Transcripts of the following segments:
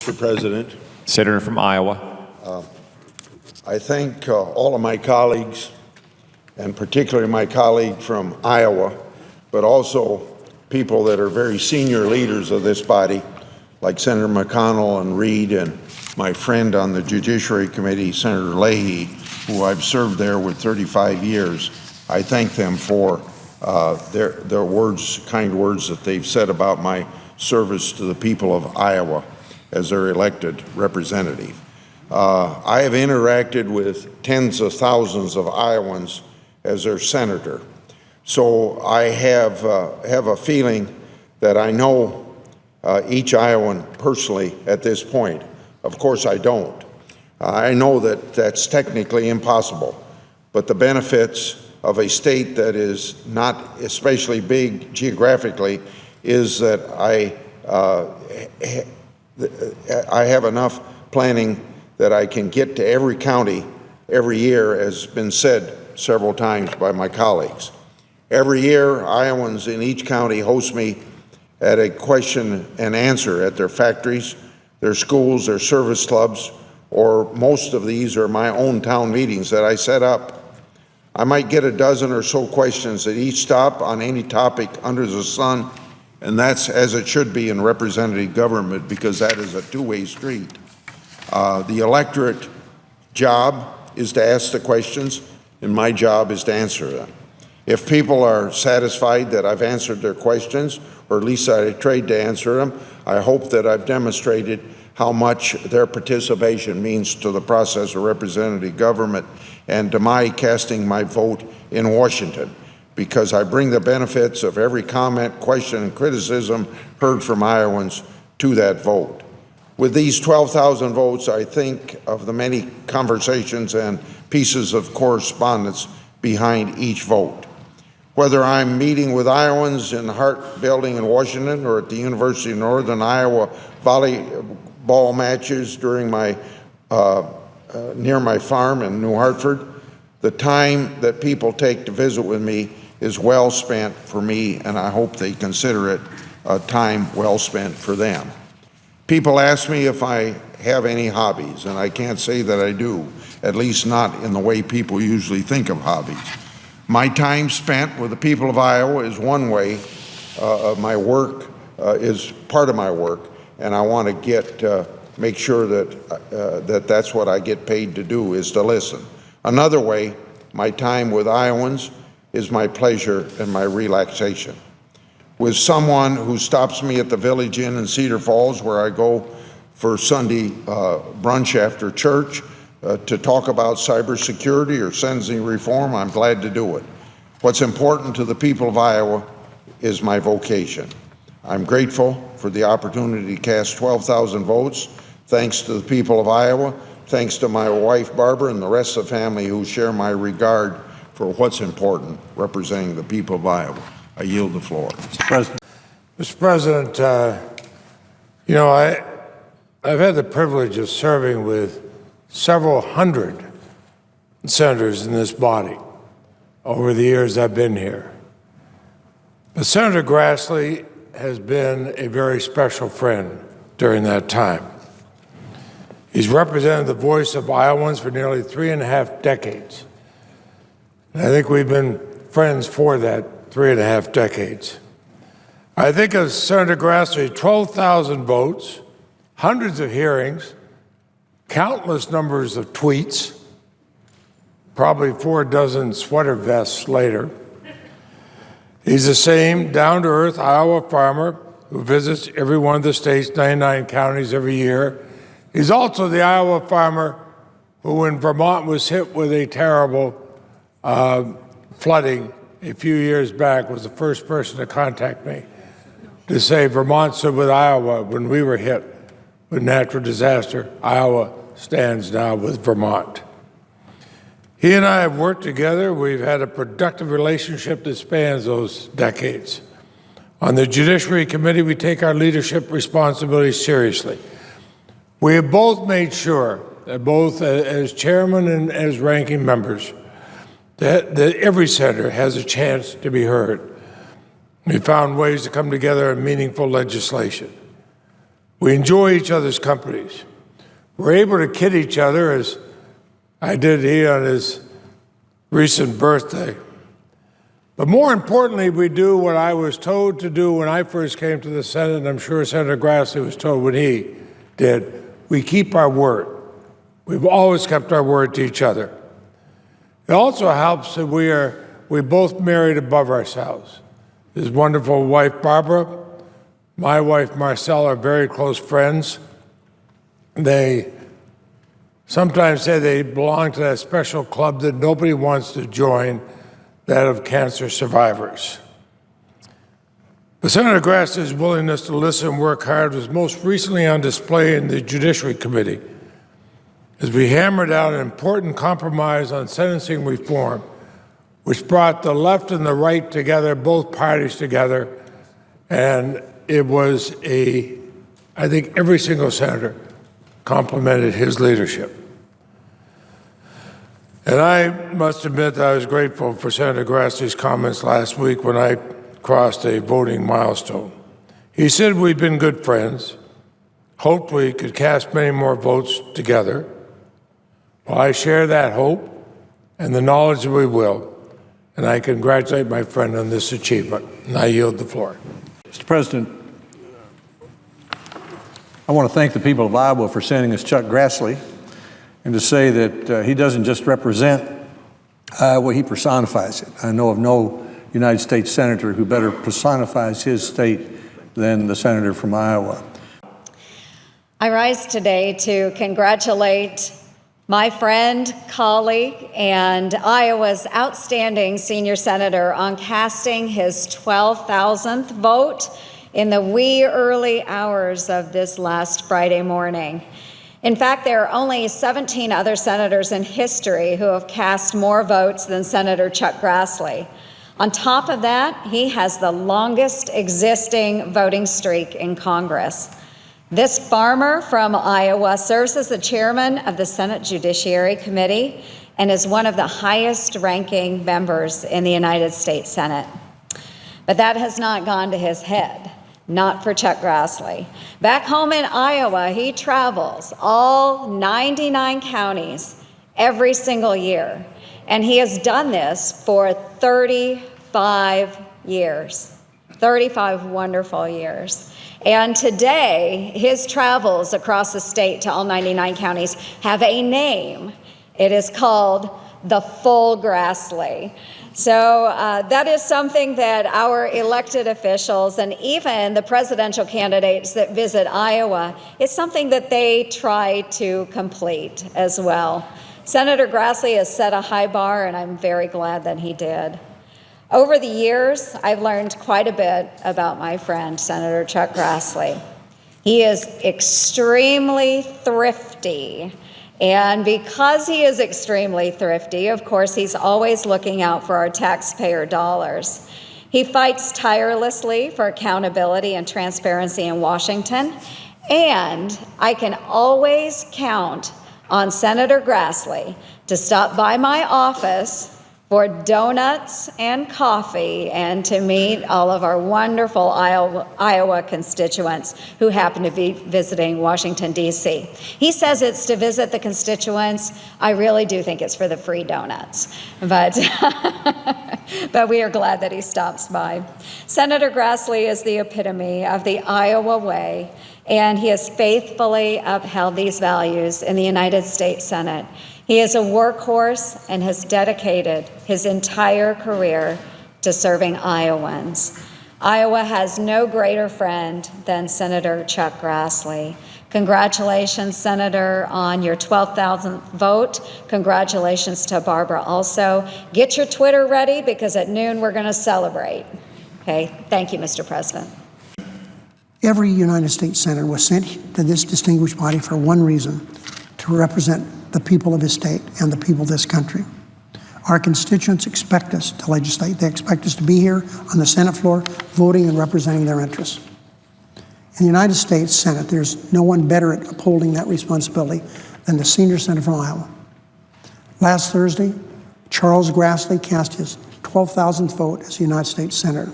Mr. President, Senator from Iowa. I thank all of my colleagues, and particularly my colleague from Iowa, but also people that are very senior leaders of this body, like Senator McConnell and Reid, and my friend on the Judiciary Committee, Senator Leahy, who I've served there with 35 years. I thank them for their words, kind words that they've said about my service to the people of Iowa as their elected representative. I have interacted with tens of thousands of Iowans as their senator. So I have a feeling that I know each Iowan personally at this point. Of course I don't. I know that that's technically impossible, but the benefits of a state that is not especially big geographically is that I have enough planning that I can get to every county every year, as has been said several times by my colleagues. Every year, Iowans in each county host me at a question and answer at their factories, their schools, their service clubs, or most of these are my own town meetings that I set up. I might get a dozen or so questions at each stop on any topic under the sun, and that's as it should be in representative government, because that is a two-way street. The electorate job is to ask the questions, and my job is to answer them. If people are satisfied that I've answered their questions, or at least I tried to answer them, I hope that I've demonstrated how much their participation means to the process of representative government and to my casting my vote in Washington, because I bring the benefits of every comment, question, and criticism heard from Iowans to that vote. With these 12,000 votes, I think of the many conversations and pieces of correspondence behind each vote. Whether I'm meeting with Iowans in the Hart Building in Washington or at the University of Northern Iowa volleyball matches during my near my farm in New Hartford, the time that people take to visit with me is well spent for me, and I hope they consider it a time well spent for them. People ask me if I have any hobbies, and I can't say that I do, at least not in the way people usually think of hobbies. My time spent with the people of Iowa is one way of my work, is part of my work, and I want to make sure that that's what I get paid to do, is to listen. Another way, my time with Iowans is my pleasure and my relaxation. With someone who stops me at the Village Inn in Cedar Falls, where I go for Sunday brunch after church, to talk about cybersecurity or sentencing reform, I'm glad to do it. What's important to the people of Iowa is my vocation. I'm grateful for the opportunity to cast 12,000 votes. Thanks to the people of Iowa, thanks to my wife Barbara and the rest of the family who share my regard for what's important, representing the people of Iowa. I yield the floor. Mr. President, I've had the privilege of serving with several hundred senators in this body over the years I've been here. But Senator Grassley has been a very special friend during that time. He's represented the voice of Iowans for nearly 3.5 decades. And I think we've been friends for that 3.5 decades. I think of Senator Grassley, 12,000 votes, hundreds of hearings, countless numbers of tweets, probably 4 dozen sweater vests later. He's the same down-to-earth Iowa farmer who visits every one of the state's 99 counties every year. He's also the Iowa farmer who, when Vermont was hit with a terrible flooding a few years back, was the first person to contact me to say Vermont stood with Iowa when we were hit with natural disaster. Iowa stands now with Vermont. He and I have worked together. We've had a productive relationship that spans those decades. On the Judiciary Committee, we take our leadership responsibilities seriously. We have both made sure, that both as chairman and as ranking members, that every senator has a chance to be heard. We found ways to come together in meaningful legislation. We enjoy each other's companies. We're able to kid each other, as I did he on his recent birthday. But more importantly, we do what I was told to do when I first came to the Senate, and I'm sure Senator Grassley was told when he did. We keep our word. We've always kept our word to each other. It also helps that we both married above ourselves. His wonderful wife, Barbara, my wife, Marcella, are very close friends. They sometimes say they belong to that special club that nobody wants to join, that of cancer survivors. But Senator Grassley's willingness to listen and work hard was most recently on display in the Judiciary Committee as we hammered out an important compromise on sentencing reform, which brought the left and the right together, both parties together, and it was I think every single senator complimented his leadership. And I must admit that I was grateful for Senator Grassley's comments last week when I crossed a voting milestone. He said we've been good friends, hoped we could cast many more votes together. Well, I share that hope and the knowledge that we will, and I congratulate my friend on this achievement, and I yield the floor. Mr. President, I want to thank the people of Iowa for sending us Chuck Grassley, and to say that he doesn't just represent Iowa, he personifies it. I know of no United States senator who better personifies his state than the senator from Iowa. I rise today to congratulate my friend, colleague, and Iowa's outstanding senior senator on casting his 12,000th vote in the wee early hours of this last Friday morning. In fact, there are only 17 other senators in history who have cast more votes than Senator Chuck Grassley. On top of that, he has the longest existing voting streak in Congress. This farmer from Iowa serves as the chairman of the Senate Judiciary Committee and is one of the highest-ranking members in the United States Senate. But that has not gone to his head. Not for Chuck Grassley. Back home in Iowa, he travels all 99 counties every single year. And he has done this for 35 years, 35 wonderful years. And today, his travels across the state to all 99 counties have a name. It is called the Full Grassley. So that is something that our elected officials and even the presidential candidates that visit Iowa, it's something that they try to complete as well. Senator Grassley has set a high bar, and I'm very glad that he did. Over the years, I've learned quite a bit about my friend, Senator Chuck Grassley. He is extremely thrifty. And because he is extremely thrifty, of course, he's always looking out for our taxpayer dollars. He fights tirelessly for accountability and transparency in Washington. And I can always count on Senator Grassley to stop by my office for donuts and coffee and to meet all of our wonderful Iowa constituents who happen to be visiting Washington, D.C. He says it's to visit the constituents. I really do think it's for the free donuts, but we are glad that he stops by. Senator Grassley is the epitome of the Iowa way, and he has faithfully upheld these values in the United States Senate. He is a workhorse and has dedicated his entire career to serving Iowans. Iowa has no greater friend than Senator Chuck Grassley. Congratulations, Senator, on your 12,000th vote. Congratulations to Barbara also. Get your Twitter ready because at noon we're going to celebrate. Okay, thank you, Mr. President. Every United States senator was sent to this distinguished body for one reason: to represent the people of his state and the people of this country. Our constituents expect us to legislate. They expect us to be here on the Senate floor, voting and representing their interests. In the United States Senate, there's no one better at upholding that responsibility than the senior senator from Iowa. Last Thursday, Charles Grassley cast his 12,000th vote as a United States senator.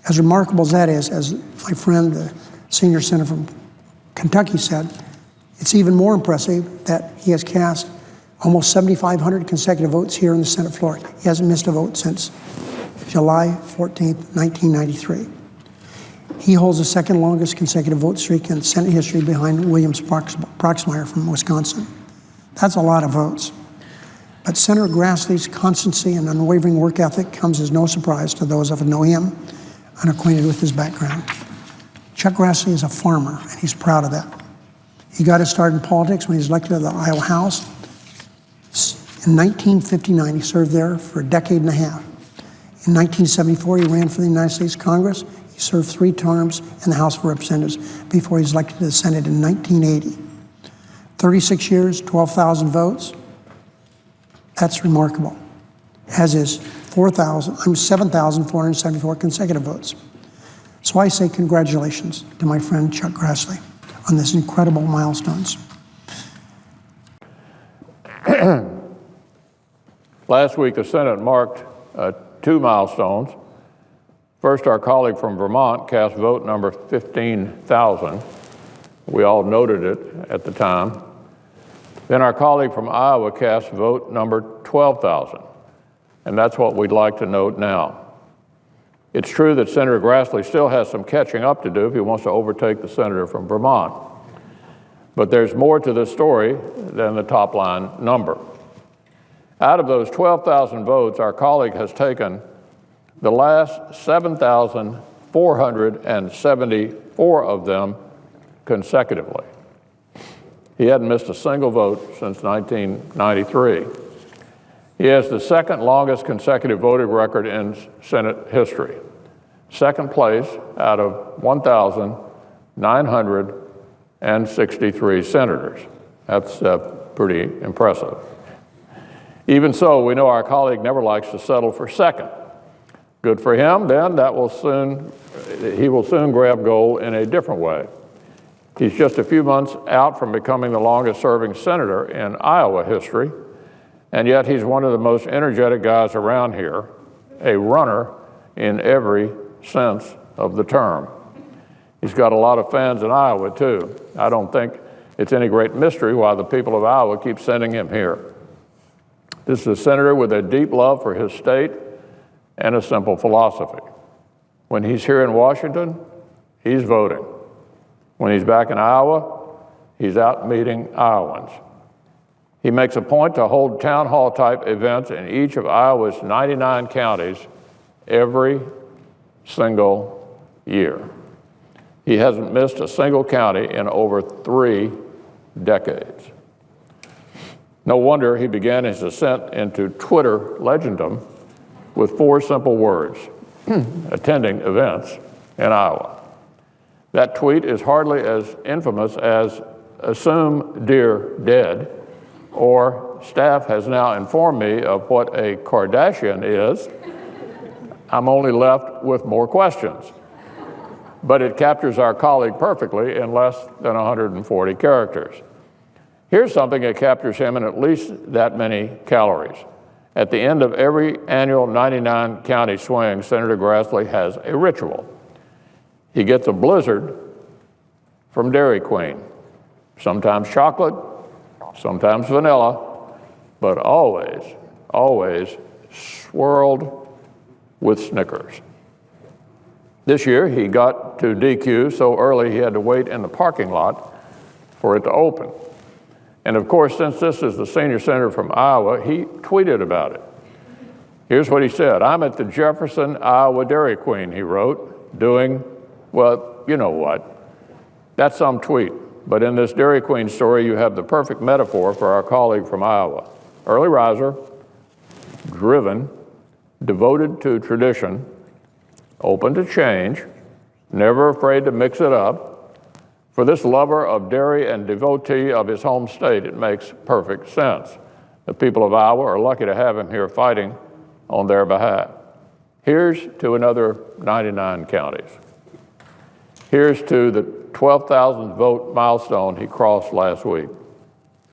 As remarkable as that is, as my friend, the senior senator from Kentucky, said, it's even more impressive that he has cast almost 7,500 consecutive votes here in the Senate floor. He hasn't missed a vote since July 14th, 1993. He holds the second longest consecutive vote streak in Senate history behind William Proxmire from Wisconsin. That's a lot of votes. But Senator Grassley's constancy and unwavering work ethic comes as no surprise to those of know him, unacquainted with his background. Chuck Grassley is a farmer, and he's proud of that. He got his start in politics when he was elected to the Iowa House. In 1959, he served there for a decade and a half. In 1974, he ran for the United States Congress. He served 3 terms in the House of Representatives before he was elected to the Senate in 1980. 36 years, 12,000 votes. That's remarkable, as is 7,474 consecutive votes. So I say congratulations to my friend Chuck Grassley on this incredible milestones. Last week, the Senate marked 2 milestones. First, our colleague from Vermont cast vote number 15,000. We all noted it at the time. Then our colleague from Iowa cast vote number 12,000, and that's what we'd like to note now. It's true that Senator Grassley still has some catching up to do if he wants to overtake the senator from Vermont. But there's more to this story than the top line number. Out of those 12,000 votes, our colleague has taken the last 7,474 of them consecutively. He hadn't missed a single vote since 1993. He has the second longest consecutive voting record in Senate history. Second place out of 1,963 senators. That's pretty impressive. Even so, we know our colleague never likes to settle for second. Good for him, then he will soon grab gold in a different way. He's just a few months out from becoming the longest serving senator in Iowa history, and yet he's one of the most energetic guys around here, a runner in every sense of the term. He's got a lot of fans in Iowa, too. I don't think it's any great mystery why the people of Iowa keep sending him here. This is a senator with a deep love for his state and a simple philosophy. When he's here in Washington, he's voting. When he's back in Iowa, he's out meeting Iowans. He makes a point to hold town hall type events in each of Iowa's 99 counties every single year. He hasn't missed a single county in over 3 decades. No wonder he began his ascent into Twitter legendom with 4 simple words: attending events in Iowa. That tweet is hardly as infamous as "assume dear dead," or "staff has now informed me of what a Kardashian is. I'm only left with more questions." But it captures our colleague perfectly in less than 140 characters. Here's something that captures him in at least that many calories. At the end of every annual 99 county swing, Senator Grassley has a ritual. He gets a blizzard from Dairy Queen, sometimes chocolate, sometimes vanilla, but always, always swirled with Snickers. This year, he got to DQ so early he had to wait in the parking lot for it to open. And of course, since this is the senior senator from Iowa, he tweeted about it. Here's what he said: "I'm at the Jefferson, Iowa Dairy Queen," he wrote, "doing, well, you know what. That's some tweet. But in this Dairy Queen story, you have the perfect metaphor for our colleague from Iowa. Early riser, driven, devoted to tradition, open to change, never afraid to mix it up. For this lover of dairy and devotee of his home state, it makes perfect sense. The people of Iowa are lucky to have him here fighting on their behalf." Here's to another 99 counties. Here's to the 12,000 vote milestone he crossed last week.